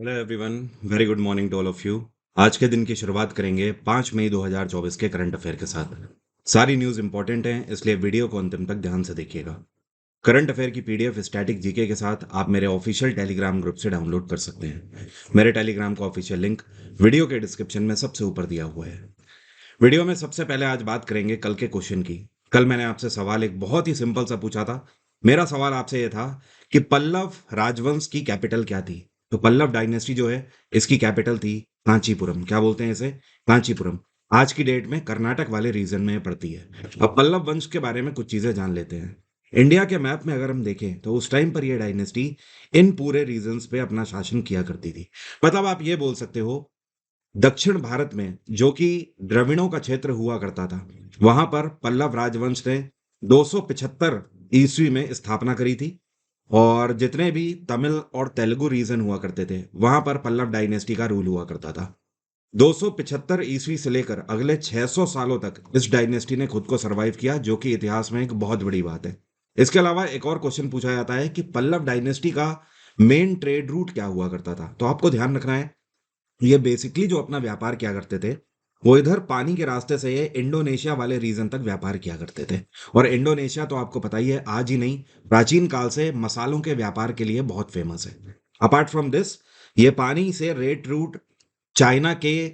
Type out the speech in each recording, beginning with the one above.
Hello everyone, very good morning to all of you. आज के दिन की शुरुआत करेंगे 5 मई 2024 के करंट अफेयर के साथ। सारी न्यूज़ इंपॉर्टेंट हैं, इसलिए वीडियो को अंतिम तक ध्यान से देखिएगा। करंट अफेयर की पीडीएफ स्टैटिक जीके के साथ आप मेरे ऑफिशियल टेलीग्राम ग्रुप से डाउनलोड कर सकते हैं। मेरे टेलीग्राम का ऑफिशियल लिंक वीडियो के डिस्क्रिप्शन में सबसे ऊपर दिया हुआ है। वीडियो में सबसे पहले आज बात करेंगे कल के क्वेश्चन की। कल मैंने आपसे सवाल एक बहुत ही सिंपल सा पूछा था। मेरा सवाल आपसे यह था कि पल्लव राजवंश की कैपिटल क्या थी। तो पल्लव डायनेस्टी जो है, इसकी कैपिटल थी कांचीपुरम। क्या बोलते हैं इसे? कांचीपुरम। आज की डेट में कर्नाटक वाले रीजन में पड़ती है। अब पल्लव वंश के बारे में कुछ चीजें जान लेते हैं। इंडिया के मैप में अगर हम देखें तो उस टाइम पर यह डायनेस्टी इन पूरे रीजन्स पे अपना शासन किया करती थी। मतलब आप ये बोल सकते हो, दक्षिण भारत में जो कि द्रविड़ों का क्षेत्र हुआ करता था, वहां पर पल्लव राजवंश ने 275 ईस्वी में स्थापना करी थी। और जितने भी तमिल और तेलुगु रीजन हुआ करते थे, वहां पर पल्लव डायनेस्टी का रूल हुआ करता था। 275 ईस्वी से लेकर अगले 600 सालों तक इस डायनेस्टी ने खुद को सरवाइव किया, जो कि इतिहास में एक बहुत बड़ी बात है। इसके अलावा एक और क्वेश्चन पूछा जाता है कि पल्लव डायनेस्टी का मेन ट्रेड रूट क्या हुआ करता था। तो आपको ध्यान रखना है, ये बेसिकली जो अपना व्यापार किया करते थे, वो इधर पानी के रास्ते से ये इंडोनेशिया वाले रीजन तक व्यापार किया करते थे। और इंडोनेशिया तो आपको पता ही है, आज ही नहीं, प्राचीन काल से मसालों के व्यापार के लिए बहुत फेमस है। अपार्ट फ्रॉम दिस, ये पानी से रेड रूट चाइना के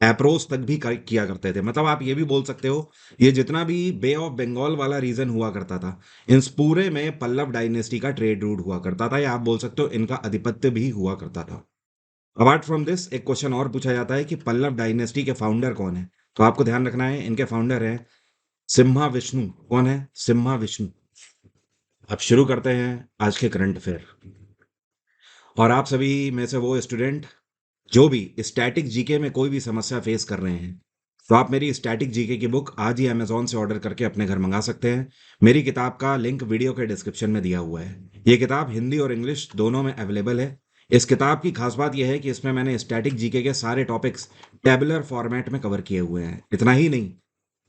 अप्रोच तक भी किया करते थे। मतलब आप ये भी बोल सकते हो, ये जितना भी बे ऑफ बंगाल वाला रीजन हुआ करता था, इन पूरे में पल्लव डायनेस्टी का ट्रेड रूट हुआ करता था, या आप बोल सकते हो इनका आधिपत्य भी हुआ करता था। अपार्ट फ्रॉम दिस, एक क्वेश्चन और पूछा जाता है कि पल्लव डायनेस्टी के फाउंडर कौन है। तो आपको ध्यान रखना है, इनके फाउंडर हैं सिम्हा विष्णु। कौन है? सिम्हा विष्णु। अब शुरू करते हैं आज के करंट अफेयर। और आप सभी में से वो स्टूडेंट जो भी स्टैटिक जीके में कोई भी समस्या फेस कर रहे हैं, तो आप मेरी स्टैटिक जीके की बुक आज ही अमेजोन से ऑर्डर करके अपने घर मंगा सकते हैं। मेरी किताब का लिंक वीडियो के डिस्क्रिप्शन में दिया हुआ है। ये किताब हिंदी और इंग्लिश दोनों में अवेलेबल है। इस किताब की खास बात यह है कि इसमें मैंने स्टैटिक जीके के सारे टॉपिक्स टेबुलर फॉर्मेट में कवर किए हुए हैं। इतना ही नहीं,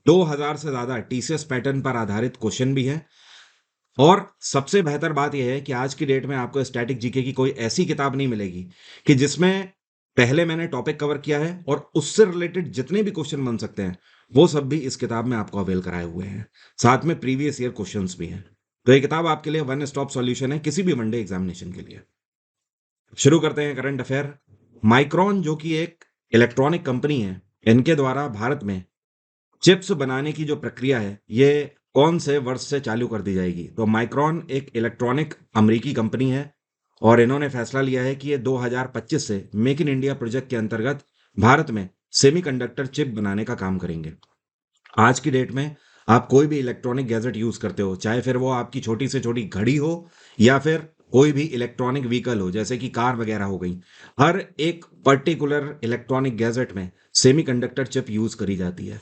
2000 से ज्यादा टीसीएस पैटर्न पर आधारित क्वेश्चन भी है। और सबसे बेहतर बात यह है कि आज की डेट में आपको स्टैटिक जीके की कोई ऐसी किताब नहीं मिलेगी कि जिसमें पहले मैंने टॉपिक कवर किया है और उससे रिलेटेड जितने भी क्वेश्चन बन सकते हैं, वो सब भी इस किताब में आपको अवेल कराए हुए हैं। साथ में प्रीवियस ईयर क्वेश्चंस भी हैं। तो ये किताब आपके लिए वन स्टॉप सॉल्यूशन है किसी भी वनडे एग्जामिनेशन के लिए। शुरू करते हैं करंट अफेयर। माइक्रॉन जो कि एक इलेक्ट्रॉनिक कंपनी है, इनके द्वारा भारत में चिप्स बनाने की जो प्रक्रिया है, ये कौन से वर्ष से चालू कर दी जाएगी? तो माइक्रॉन एक इलेक्ट्रॉनिक अमेरिकी कंपनी है, और इन्होंने फैसला लिया है कि ये 2025 से मेक इन इंडिया प्रोजेक्ट के अंतर्गत भारत में सेमीकंडक्टर चिप बनाने का काम करेंगे। आज की डेट में आप कोई भी इलेक्ट्रॉनिक गैजेट यूज करते हो, चाहे फिर वो आपकी छोटी से छोटी घड़ी हो या फिर कोई भी इलेक्ट्रॉनिक व्हीकल हो जैसे कि कार वगैरह हो गई, हर एक पर्टिकुलर इलेक्ट्रॉनिक गैजेट में सेमीकंडक्टर चिप यूज करी जाती है।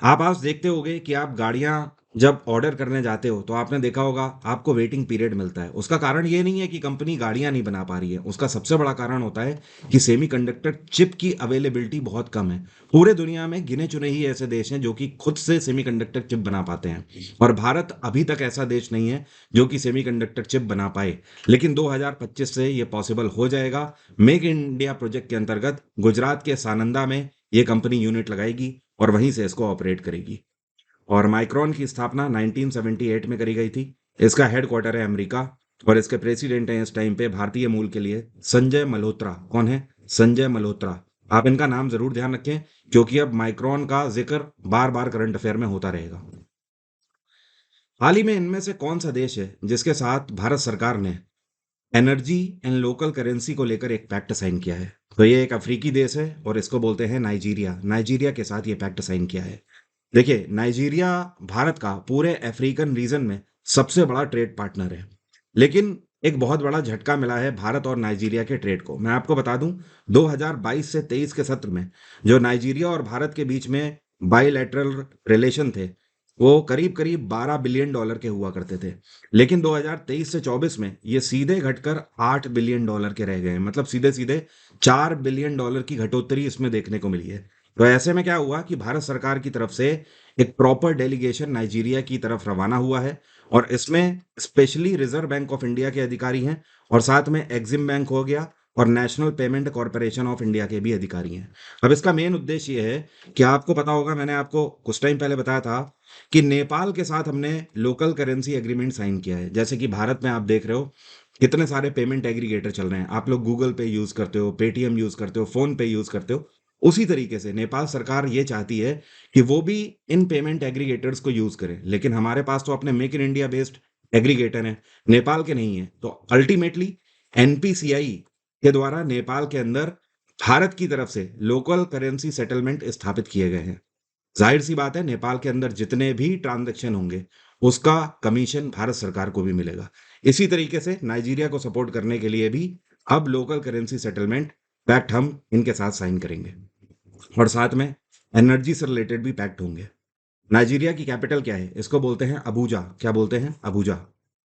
आप आज देखते होंगे कि आप गाड़ियां जब ऑर्डर करने जाते हो, तो आपने देखा होगा आपको वेटिंग पीरियड मिलता है। उसका कारण ये नहीं है कि कंपनी गाड़ियां नहीं बना पा रही है, उसका सबसे बड़ा कारण होता है कि सेमीकंडक्टर चिप की अवेलेबिलिटी बहुत कम है। पूरे दुनिया में गिने चुने ही ऐसे देश हैं जो कि खुद से सेमीकंडक्टर चिप बना पाते हैं, और भारत अभी तक ऐसा देश नहीं है जो कि सेमीकंडक्टर चिप बना पाए। लेकिन 2025 से ये पॉसिबल हो जाएगा। मेक इन इंडिया प्रोजेक्ट के अंतर्गत गुजरात के सानंदा में ये कंपनी यूनिट लगाएगी और वहीं से इसको ऑपरेट करेगी। और माइक्रॉन की स्थापना 1978 में करी गई थी। इसका हेडक्वार्टर है अमेरिका, और इसके प्रेसिडेंट हैं इस टाइम पे भारतीय मूल के लिए संजय मल्होत्रा। कौन है? संजय मल्होत्रा। आप इनका नाम जरूर ध्यान रखें, क्योंकि अब माइक्रॉन का जिक्र बार बार करंट अफेयर में होता रहेगा। हाल ही में इनमें से कौन सा देश है जिसके साथ भारत सरकार ने एनर्जी एंड लोकल करेंसी को लेकर एक पैक्ट साइन किया है? तो ये एक अफ्रीकी देश है और इसको बोलते हैं नाइजीरिया। नाइजीरिया के साथ ये पैक्ट साइन किया है। देखिए, नाइजीरिया भारत का पूरे अफ्रीकन रीजन में सबसे बड़ा ट्रेड पार्टनर है। लेकिन एक बहुत बड़ा झटका मिला है भारत और नाइजीरिया के ट्रेड को। मैं आपको बता दूं, 2022 से 23 के सत्र में जो नाइजीरिया और भारत के बीच में बाइलैटरल रिलेशन थे, वो करीब करीब 12 बिलियन डॉलर के हुआ करते थे। लेकिन 2023 से 24 में ये सीधे घटकर 8 बिलियन डॉलर के रह गए हैं। मतलब सीधे सीधे 4 बिलियन डॉलर की घटोत्तरी इसमें देखने को मिली है। तो ऐसे में क्या हुआ कि भारत सरकार की तरफ से एक प्रॉपर डेलीगेशन नाइजीरिया की तरफ रवाना हुआ है, और इसमें specially reserve bank of India के अधिकारी हैं, और साथ में एग्जिम बैंक हो गया, और national payment corporation of India के भी अधिकारी हैं। अब इसका मेन उद्देश्य ये है कि आपको पता होगा, मैंने आपको कुछ टाइम पहले बताया था कि नेपाल के साथ हमने लोकल करेंसी एग्रीमेंट साइन किया है। जैसे कि भारत में आप देख रहे हो कितने सारे पेमेंट एग्रीगेटर चल रहे हैं, आप लोग गूगल पे यूज करते हो, पेटीएम यूज करते हो, फोन पे यूज करते हो। उसी तरीके से नेपाल सरकार ये चाहती है कि वो भी इन पेमेंट एग्रीगेटर्स को यूज करें, लेकिन हमारे पास तो अपने make in India based aggregator हैं, नेपाल के नहीं है। तो अल्टीमेटली एनपीसीआई के द्वारा नेपाल के अंदर भारत की तरफ से लोकल करेंसी सेटलमेंट स्थापित किए गए हैं। जाहिर सी बात है, नेपाल के अंदर जितने भी ट्रांजैक्शन होंगे उसका कमीशन भारत सरकार को भी मिलेगा। इसी तरीके से नाइजीरिया को सपोर्ट करने के लिए भी अब लोकल करेंसी सेटलमेंट पैक्ट हम इनके साथ साइन करेंगे, और साथ में एनर्जी से रिलेटेड भी पैक्ट होंगे। नाइजीरिया की कैपिटल क्या है? इसको बोलते हैं अबूजा। क्या बोलते हैं? अबूजा।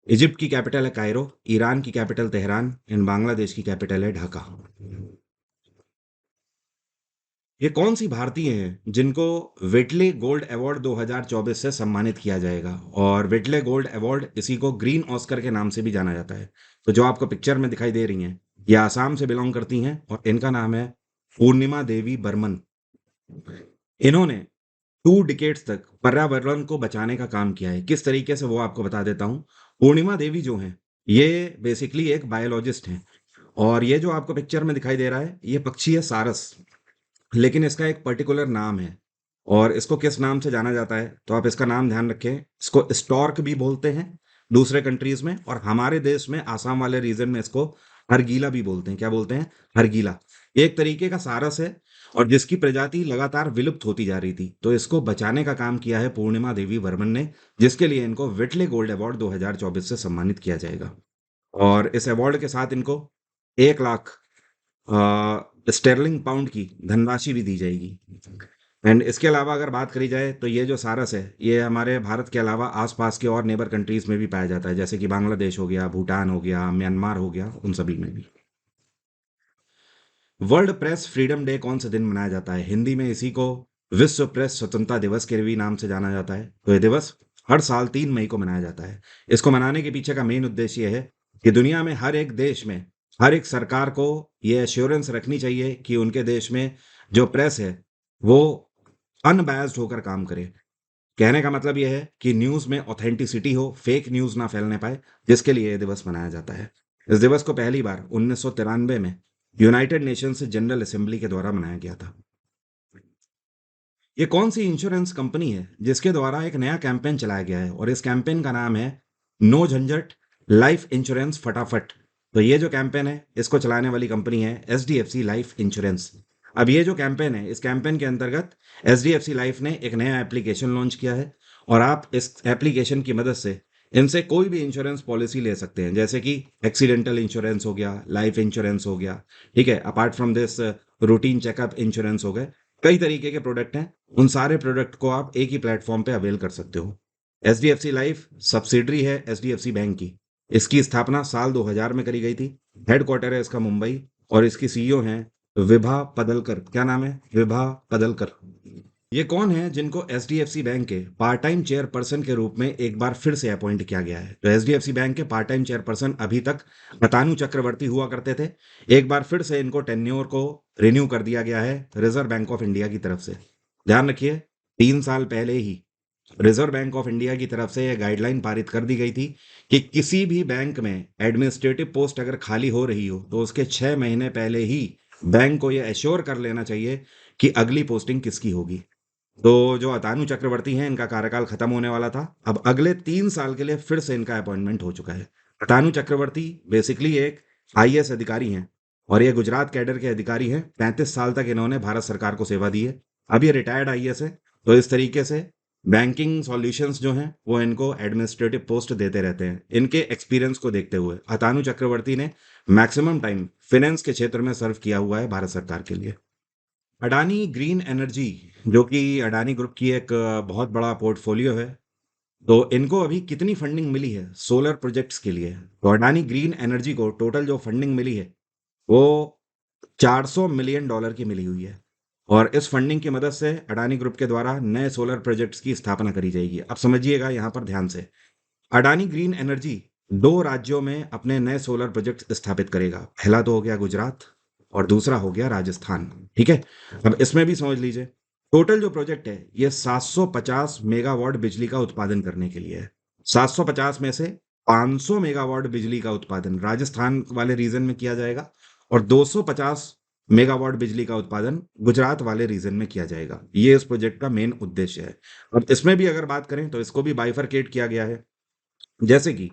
इजिप्ट की कैपिटल है कायरो, ईरान की कैपिटल तेहरान, एंड बांग्लादेश की कैपिटल है ढाका। ये कौन सी भारतीय हैं जिनको वेटले गोल्ड अवार्ड 2024 से सम्मानित किया जाएगा? और वेटले गोल्ड अवार्ड, इसी को ग्रीन ऑस्कर के नाम से भी जाना जाता है। तो जो आपको पिक्चर में दिखाई दे रही हैं, ये आसाम से बिलोंग करती हैं और इनका नाम है पूर्णिमा देवी बर्मन। इन्होंने 2 डिकेड्स तक पर्यावरण को बचाने का काम किया है। किस तरीके से वो आपको बता देता हूँ। पूर्णिमा देवी जो हैं, ये बेसिकली एक बायोलॉजिस्ट हैं, और ये जो आपको पिक्चर में दिखाई दे रहा है ये पक्षी है सारस, लेकिन इसका एक पर्टिकुलर नाम है। और इसको किस नाम से जाना जाता है, तो आप इसका नाम ध्यान रखें। इसको स्टॉर्क भी बोलते हैं दूसरे कंट्रीज में, और हमारे देश में आसाम वाले रीजन में इसको हरगीला भी बोलते हैं। क्या बोलते हैं? हरगीला। एक तरीके का सारस है, और जिसकी प्रजाति लगातार विलुप्त होती जा रही थी, तो इसको बचाने का काम किया है पूर्णिमा देवी वर्मन ने, जिसके लिए इनको विटले गोल्ड अवार्ड 2024 से सम्मानित किया जाएगा। और इस अवार्ड के साथ इनको 1 लाख स्टेरलिंग पाउंड की धनराशि भी दी जाएगी। एंड इसके अलावा अगर बात करी जाए, तो ये जो सारस है ये हमारे भारत के अलावा आसपास के और नेबर कंट्रीज में भी पाया जाता है, जैसे कि बांग्लादेश हो गया, भूटान हो गया, म्यांमार हो गया, उन सभी में भी। वर्ल्ड प्रेस फ्रीडम डे कौन से दिन मनाया जाता है? हिंदी में इसी को विश्व प्रेस स्वतंत्रता दिवस के भी नाम से जाना जाता है। तो ये दिवस हर साल 3 मई को मनाया जाता है। इसको मनाने के पीछे का मेन उद्देश्य यह है कि दुनिया में हर एक देश में हर एक सरकार को ये एश्योरेंस रखनी चाहिए कि उनके देश में जो प्रेस है वो अनबायस्ड होकर काम करे। कहने का मतलब यह है कि न्यूज़ में ऑथेंटिसिटी हो, फेक न्यूज़ ना फैलने पाए, जिसके लिए यह दिवस मनाया जाता है। इस दिवस को पहली बार 1993 में यूनाइटेड नेशंस जनरल असेंबली के द्वारा मनाया गया था। ये कौन सी इंश्योरेंस कंपनी है जिसके द्वारा एक नया कैंपेन चलाया गया है, और इस कैंपेन का नाम है नो झंझट लाइफ इंश्योरेंस फटाफट। तो ये जो कैंपेन है इसको चलाने वाली कंपनी है एचडीएफसी लाइफ इंश्योरेंस। अब ये जो कैंपेन है, इस कैंपेन के अंतर्गत एचडीएफसी लाइफ ने एक नया एप्लीकेशन लॉन्च किया है, और आप इस एप्लीकेशन की मदद से इनसे कोई भी इंश्योरेंस पॉलिसी ले सकते हैं, जैसे कि एक्सीडेंटल इंश्योरेंस हो गया, लाइफ इंश्योरेंस हो गया, ठीक है, apart from this routine checkup insurance हो गए। कई तरीके के प्रोडक्ट हैं, उन सारे प्रोडक्ट को आप एक ही प्लेटफॉर्म पे अवेल कर सकते हो। H D F C life subsidiary है H D F C bank की। इसकी स्थापना साल 2000 में करी गई थी। हेडक्वार्टर है इसका मुंबई, और इसकी सीईओ हैं विभा पदलकर। क्या नाम है? विभा पदलकर। ये कौन है जिनको H D F C bank के पार्ट टाइम चेयरपर्सन के रूप में एक बार फिर से अपॉइंट किया गया है? तो H D F C bank के पार्ट टाइम चेयरपर्सन अभी तक अतानु चक्रवर्ती हुआ करते थे। एक बार फिर से इनको टेन्योर को रिन्यू कर दिया गया है रिजर्व बैंक ऑफ इंडिया की तरफ से। ध्यान रखिए, 3 साल पहले ही रिजर्व बैंक ऑफ इंडिया की तरफ से यह गाइडलाइन पारित कर दी गई थी कि किसी भी बैंक में एडमिनिस्ट्रेटिव पोस्ट अगर खाली हो रही हो, तो उसके 6 महीने पहले ही बैंक को यह एश्योर कर लेना चाहिए कि अगली पोस्टिंग किसकी होगी। तो जो अतानु चक्रवर्ती हैं, इनका कार्यकाल खत्म होने वाला था, अब अगले 3 साल के लिए फिर से इनका अपॉइंटमेंट हो चुका है। अतानु चक्रवर्ती बेसिकली एक आईएएस अधिकारी हैं, और ये गुजरात कैडर के अधिकारी हैं। 35 साल तक इन्होंने भारत सरकार को सेवा दी है। अब ये रिटायर्ड आईएएस है। तो इस तरीके से बैंकिंग सॉल्यूशंस जो हैं वो इनको एडमिनिस्ट्रेटिव पोस्ट देते रहते हैं। इनके एक्सपीरियंस को देखते हुए अतानु चक्रवर्ती ने मैक्सिमम टाइम फाइनेंस के क्षेत्र में सर्व किया हुआ है भारत सरकार के लिए। अडानी ग्रीन एनर्जी, जो कि अडानी ग्रुप की एक बहुत बड़ा पोर्टफोलियो है, तो इनको अभी कितनी फंडिंग मिली है सोलर प्रोजेक्ट्स के लिए? तो अडानी ग्रीन एनर्जी को टोटल जो फंडिंग मिली है वो $400 मिलियन की मिली हुई है, और इस फंडिंग की मदद से अडानी ग्रुप के द्वारा नए सोलर प्रोजेक्ट्स की स्थापना करी जाएगी। अब समझिएगा यहाँ पर ध्यान से, अडानी ग्रीन एनर्जी दो राज्यों में अपने नए सोलर प्रोजेक्ट स्थापित करेगा। पहला तो हो गया गुजरात और दूसरा हो गया राजस्थान। ठीक है, अब इसमें भी समझ लीजिए, टोटल जो प्रोजेक्ट है ये 750 मेगावाट बिजली का उत्पादन करने के लिए है। 750 में से 500 मेगावाट बिजली का उत्पादन राजस्थान वाले रीजन में किया जाएगा और 250 मेगावाट बिजली का उत्पादन गुजरात वाले रीजन में किया जाएगा। ये इस प्रोजेक्ट का मेन उद्देश्य है। अब इसमें भी अगर बात करें तो इसको भी बाइफरकेट किया गया है। जैसे कि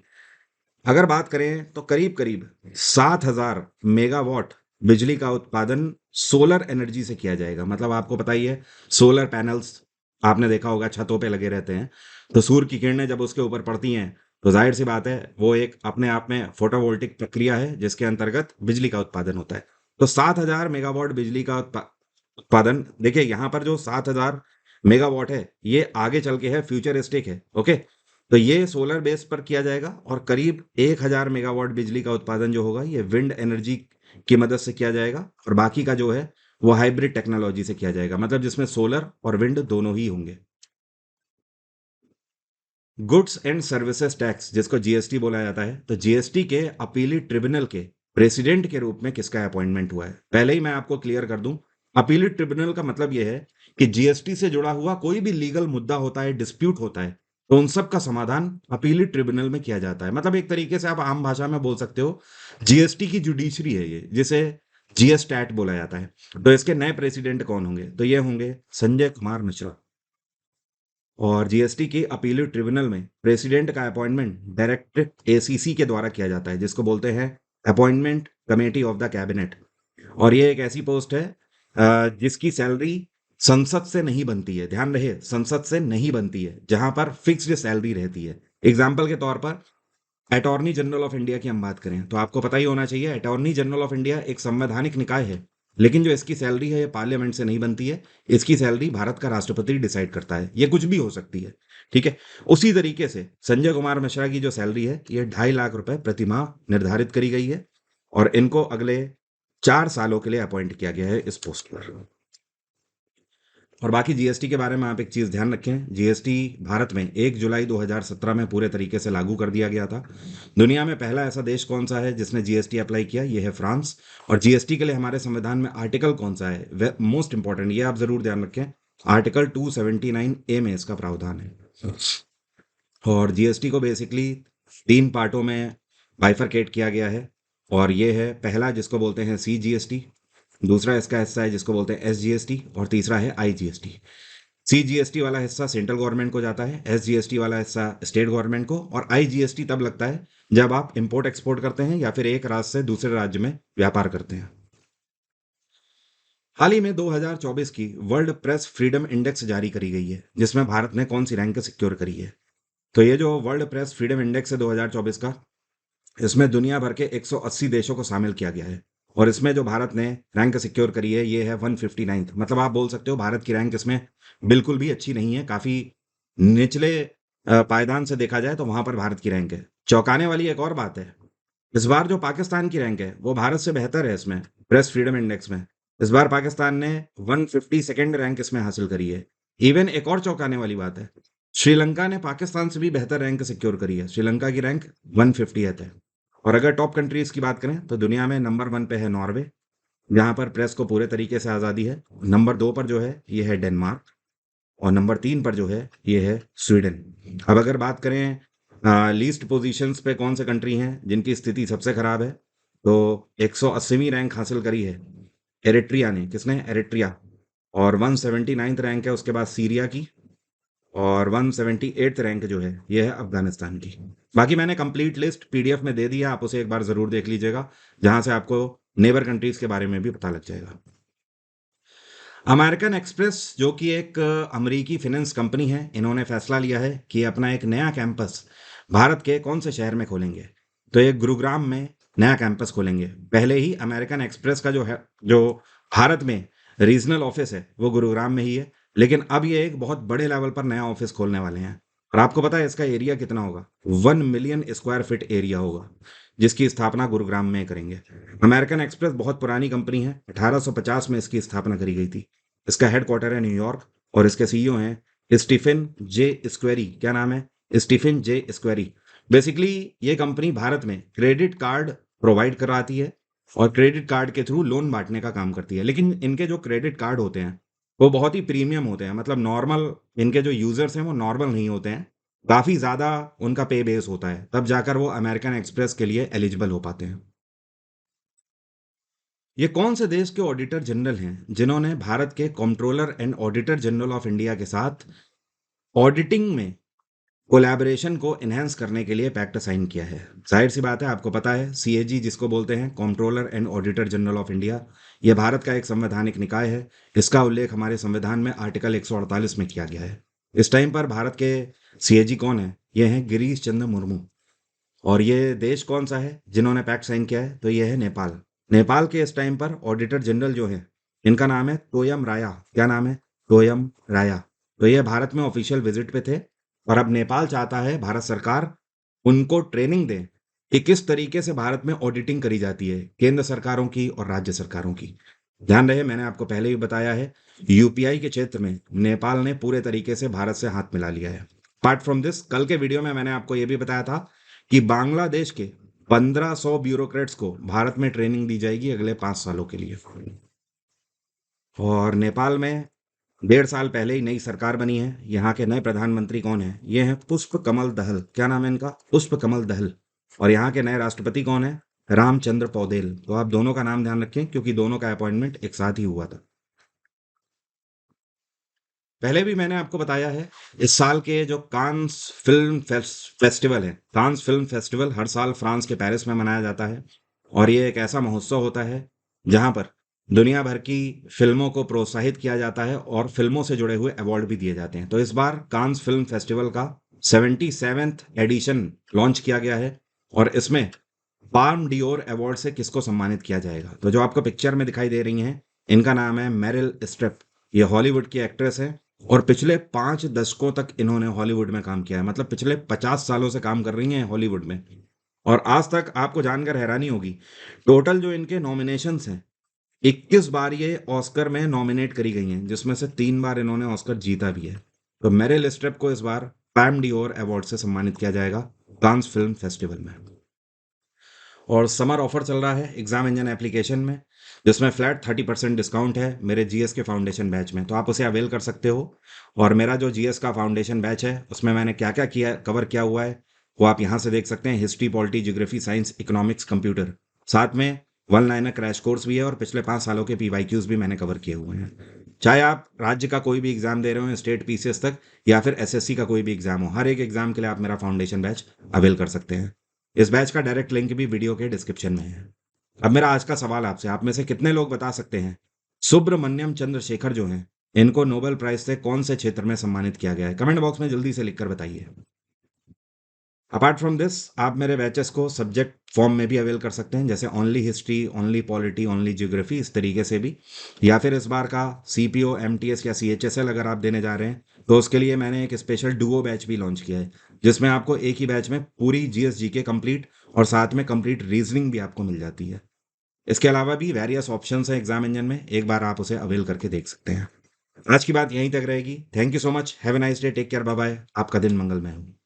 अगर बात करें तो करीब करीब 7,000 मेगावाट बिजली का उत्पादन सोलर एनर्जी से किया जाएगा। मतलब आपको पता ही है, सोलर पैनल्स आपने देखा होगा छतों पे लगे रहते हैं, तो सूर्य की किरणें जब उसके ऊपर पड़ती हैं तो जाहिर सी बात है वो एक अपने आप में फोटोवोल्टिक प्रक्रिया है जिसके अंतर्गत बिजली का उत्पादन होता है। तो 7,000 मेगावाट बिजली का उत्पादन, देखिए यहाँ पर जो 7,000 मेगावाट है ये आगे चल के है, फ्यूचरिस्टिक है। ओके, तो ये सोलर बेस पर किया जाएगा और करीब 1,000 मेगावाट बिजली का उत्पादन जो होगा ये विंड एनर्जी की मदद से किया जाएगा और बाकी का जो है वो हाइब्रिड टेक्नोलॉजी से किया जाएगा, मतलब जिसमें सोलर और विंड दोनों ही होंगे। गुड्स एंड सर्विसेज टैक्स जिसको जीएसटी बोला जाता है, तो जीएसटी के अपीलीट ट्रिब्यूनल के प्रेसिडेंट के रूप में किसका अपॉइंटमेंट हुआ है? पहले ही मैं आपको क्लियर कर दूं, अपीलीट ट्रिब्यूनल का मतलब यह है कि जीएसटी से जुड़ा हुआ कोई भी लीगल मुद्दा होता है, डिस्प्यूट होता है, तो उन सब का समाधान अपीलीट ट्रिब्यूनल में किया जाता है। मतलब एक तरीके से आप आम भाषा में बोल सकते हो जीएसटी की जुडिशरी है ये, जिसे जीएसटैट बोला जाता है। तो इसके नए प्रेसिडेंट कौन होंगे? तो ये होंगे संजय कुमार मिश्रा। और जीएसटी की अपीलीट ट्रिब्यूनल में प्रेसिडेंट का अपॉइंटमेंट डायरेक्ट एसीसी के द्वारा किया जाता है, जिसको बोलते हैं appointment committee of the cabinet. और ये एक ऐसी पोस्ट है जिसकी सैलरी संसद से नहीं बनती है। ध्यान रहे, संसद से नहीं बनती है, जहां पर फिक्स्ड सैलरी रहती है। एग्जाम्पल के तौर पर अटॉर्नी जनरल ऑफ इंडिया की हम बात करें तो आपको पता ही होना चाहिए, अटॉर्नी जनरल ऑफ इंडिया एक संवैधानिक निकाय है, लेकिन जो इसकी सैलरी है ये पार्लियामेंट से नहीं बनती है। इसकी सैलरी भारत का राष्ट्रपति डिसाइड करता है। ये कुछ भी हो सकती है। ठीक है, उसी तरीके से संजय कुमार मिश्रा की जो सैलरी है ये 2.5 लाख रुपए प्रति माह निर्धारित करी गई है और इनको अगले 4 सालों के लिए अपॉइंट किया गया है इस पोस्ट पर। और बाकी जीएसटी के बारे में आप एक चीज़ ध्यान रखें, जीएसटी भारत में 1 जुलाई 2017 में पूरे तरीके से लागू कर दिया गया था। दुनिया में पहला ऐसा देश कौन सा है जिसने जीएसटी अप्लाई किया? ये है फ्रांस। और जीएसटी के लिए हमारे संविधान में आर्टिकल कौन सा है? वे मोस्ट इंपॉर्टेंट, ये आप जरूर ध्यान रखें, आर्टिकल 279A में इसका प्रावधान है। और जीएसटी को बेसिकली 3 पार्टों में बाइफरकेट किया गया है। और ये है पहला जिसको बोलते हैं सीजीएसटी, दूसरा इसका हिस्सा है जिसको बोलते हैं एसजीएसटी और तीसरा है आईजीएसटी। सीजीएसटी वाला हिस्सा सेंट्रल गवर्नमेंट को जाता है, एसजीएसटी वाला हिस्सा स्टेट गवर्नमेंट को, और आईजीएसटी तब लगता है जब आप इंपोर्ट एक्सपोर्ट करते हैं या फिर एक राज्य से दूसरे राज्य में व्यापार करते हैं। हाल ही में 2024 की वर्ल्ड प्रेस फ्रीडम इंडेक्स जारी करी गई है, जिसमें भारत ने कौन सी रैंक सिक्योर करी है? तो ये जो वर्ल्ड प्रेस फ्रीडम इंडेक्स है 2024 का, इसमें दुनिया भर के 180 देशों को शामिल किया गया है और इसमें जो भारत ने रैंक सिक्योर करी है ये है 159th। मतलब आप बोल सकते हो भारत की रैंक इसमें बिल्कुल भी अच्छी नहीं है, काफी निचले पायदान से देखा जाए तो वहां पर भारत की रैंक है। चौंकाने वाली एक और बात है, इस बार जो पाकिस्तान की रैंक है वो भारत से बेहतर है इसमें प्रेस फ्रीडम इंडेक्स में। इस बार पाकिस्तान ने 152nd रैंक इसमें हासिल करी है। इवन एक और चौंकाने वाली बात है, श्रीलंका ने पाकिस्तान से भी बेहतर रैंक सिक्योर करी है। श्रीलंका की रैंक 150th है। और अगर टॉप कंट्रीज की बात करें तो दुनिया में नंबर 1 पे है नॉर्वे, जहां पर प्रेस को पूरे तरीके से आज़ादी है। नंबर 2 पर जो है ये है डेनमार्क और नंबर 3 पर जो है ये है स्वीडन। अब अगर बात करें लीस्ट पोजीशंस पे कौन से कंट्री हैं जिनकी स्थिति सबसे खराब है, तो 180वीं रैंक हासिल करी है एरिट्रिया ने। किसने? एरिट्रिया। और 179th रैंक है उसके बाद सीरिया की और 178th रैंक जो है ये है अफगानिस्तान की। बाकी मैंने कंप्लीट लिस्ट पीडीएफ में दे दिया, आप उसे एक बार जरूर देख लीजिएगा, जहां से आपको नेबर कंट्रीज के बारे में भी पता लग जाएगा। अमेरिकन एक्सप्रेस जो कि एक अमेरिकी फाइनेंस कंपनी है, इन्होंने फैसला लिया है कि अपना एक नया कैंपस भारत के कौन से शहर में खोलेंगे? तो ये गुरुग्राम में नया कैंपस खोलेंगे। पहले ही अमेरिकन एक्सप्रेस का जो है, जो भारत में रीजनल ऑफिस है वो गुरुग्राम में ही है, लेकिन अब ये एक बहुत बड़े लेवल पर नया ऑफिस खोलने वाले हैं। और आपको पता है इसका एरिया कितना होगा? 1 मिलियन स्क्वायर फीट एरिया होगा, जिसकी स्थापना गुरुग्राम में करेंगे। अमेरिकन एक्सप्रेस बहुत पुरानी कंपनी है, 1850 में इसकी स्थापना करी गई थी। इसका हेडक्वार्टर है न्यूयॉर्क और इसके सीईओ हैं स्टीफन जे स्क्वेरी। क्या नाम है? स्टीफन जे स्क्वेरी। बेसिकली ये कंपनी भारत में क्रेडिट कार्ड प्रोवाइड कराती है और क्रेडिट कार्ड के थ्रू लोन बांटने का काम करती है। लेकिन इनके जो क्रेडिट कार्ड होते हैं वो बहुत ही प्रीमियम होते हैं, मतलब नॉर्मल इनके जो यूजर्स हैं वो नॉर्मल नहीं होते हैं, काफी ज्यादा उनका पे बेस होता है, तब जाकर वो अमेरिकन एक्सप्रेस के लिए एलिजिबल हो पाते हैं। ये कौन से देश के ऑडिटर जनरल हैं जिन्होंने भारत के controller and auditor general of India के साथ ऑडिटिंग में कोलैबोरेशन को एनहांस करने के लिए पैक्ट साइन किया है? जाहिर सी बात है, आपको पता है सीएजी जिसको बोलते हैं, controller and auditor general of India, ये भारत का एक संवैधानिक निकाय है। इसका उल्लेख हमारे संविधान में आर्टिकल 148 में किया गया है। इस टाइम पर भारत के सीएजी कौन है? ये हैं गिरीश चंद्र मुर्मू। और ये देश कौन सा है जिन्होंने पैक्ट साइन किया है? तो ये है नेपाल। नेपाल के इस टाइम पर ऑडिटर जनरल जो है, इनका नाम है तोयम राया। क्या नाम है? तोयम राया। तो ये भारत में ऑफिशियल विजिट पे थे और अब नेपाल चाहता है भारत सरकार उनको ट्रेनिंग दे कि किस तरीके से भारत में ऑडिटिंग करी जाती है, केंद्र सरकारों की और राज्य सरकारों की। ध्यान रहे, मैंने आपको पहले भी बताया है, यूपीआई के क्षेत्र में नेपाल ने पूरे तरीके से भारत से हाथ मिला लिया है। अपार्ट फ्रॉम दिस, कल के वीडियो में मैंने आपको यह भी बताया था कि बांग्लादेश के 1500 ब्यूरोक्रेट्स को भारत में ट्रेनिंग दी जाएगी अगले 5 सालों के लिए। और नेपाल में 1.5 साल पहले ही नई सरकार बनी है। यहाँ के नए प्रधानमंत्री कौन है? ये हैं पुष्प कमल दहल। क्या नाम है इनका? पुष्प कमल दहल। और यहाँ के नए राष्ट्रपति कौन है? रामचंद्र पौडेल। तो आप दोनों का नाम ध्यान रखें क्योंकि दोनों का अपॉइंटमेंट एक साथ ही हुआ था। पहले भी मैंने आपको बताया है, इस साल के जो कांस फिल्म फेस्टिवल है, कांस फिल्म फेस्टिवल हर साल फ्रांस के पेरिस में मनाया जाता है। और ये एक ऐसा महोत्सव होता है जहां पर दुनिया भर की फिल्मों को प्रोत्साहित किया जाता है और फिल्मों से जुड़े हुए अवार्ड भी दिए जाते हैं। तो इस बार कांस फिल्म फेस्टिवल का 77th एडिशन लॉन्च किया गया है और इसमें पाल्म डियोर अवार्ड से किसको सम्मानित किया जाएगा? तो जो आपको पिक्चर में दिखाई दे रही हैं, इनका नाम है मेरिल स्ट्रिप। ये हॉलीवुड की एक्ट्रेस है और पिछले 5 दशकों तक इन्होंने हॉलीवुड में काम किया है, मतलब पिछले 50 सालों से काम कर रही हैं हॉलीवुड में। और आज तक आपको जानकर हैरानी होगी, टोटल जो इनके नॉमिनेशंस हैं, 21 बार ये ऑस्कर में नॉमिनेट करी गई हैं, जिसमें से 3 बार इन्होंने ऑस्कर जीता भी है। तो मेरिल स्ट्रिप को इस बार पैम डियोर अवार्ड से सम्मानित किया जाएगा कांस फिल्म फेस्टिवल में। और समर ऑफर चल रहा है एग्जाम इंजन एप्लीकेशन में, जिसमें फ्लैट 30% डिस्काउंट है मेरे जीएस के फाउंडेशन बैच में, तो आप उसे अवेल कर सकते हो। और मेरा जो जीएस का फाउंडेशन बैच है उसमें मैंने क्या क्या किया, कवर किया हुआ है, वो आप यहाँ से देख सकते हैं। History, polity, geography, science, economics, computer, साथ में 1 लाइनर क्रैश कोर्स भी है और पिछले 5 सालों के पीवाईक्यूज भी मैंने कवर किए हुए हैं। चाहे आप राज्य का कोई भी एग्जाम दे रहे हो, स्टेट पीसीएस तक, या फिर एसएससी का कोई भी एग्जाम हो, हर एक एग्जाम के लिए आप मेरा फाउंडेशन बैच अवेल कर सकते हैं। इस बैच का डायरेक्ट लिंक भी वीडियो के डिस्क्रिप्शन में है। अब मेरा आज का सवाल आपसे, आप में से कितने लोग बता सकते हैं सुब्रमण्यम चंद्रशेखर जो हैं, इनको नोबेल प्राइज से कौन से क्षेत्र में सम्मानित किया गया है? कमेंट बॉक्स में जल्दी से लिखकर बताइए। अपार्ट फ्रॉम दिस, आप मेरे बैचेस को सब्जेक्ट फॉर्म में भी अवेल कर सकते हैं, जैसे only history, only polity, only geography, इस तरीके से भी। या फिर इस बार का सीपीओ, एमटीएस या सीएचएसएल अगर आप देने जा रहे हैं तो उसके लिए मैंने एक स्पेशल डुओ बैच भी लॉन्च किया है, जिसमें आपको एक ही बैच में पूरी जीएस जीके कंप्लीट और साथ में कंप्लीट रीजनिंग भी आपको मिल जाती है। इसके अलावा भी वेरियस ऑप्शंस हैं एग्जाम इंजन में, एक बार आप उसे अवेल करके देख सकते हैं। आज की बात यहीं तक रहेगी। Thank you so much, have a nice day, take care, bye bye. आपका दिन मंगलमय हो।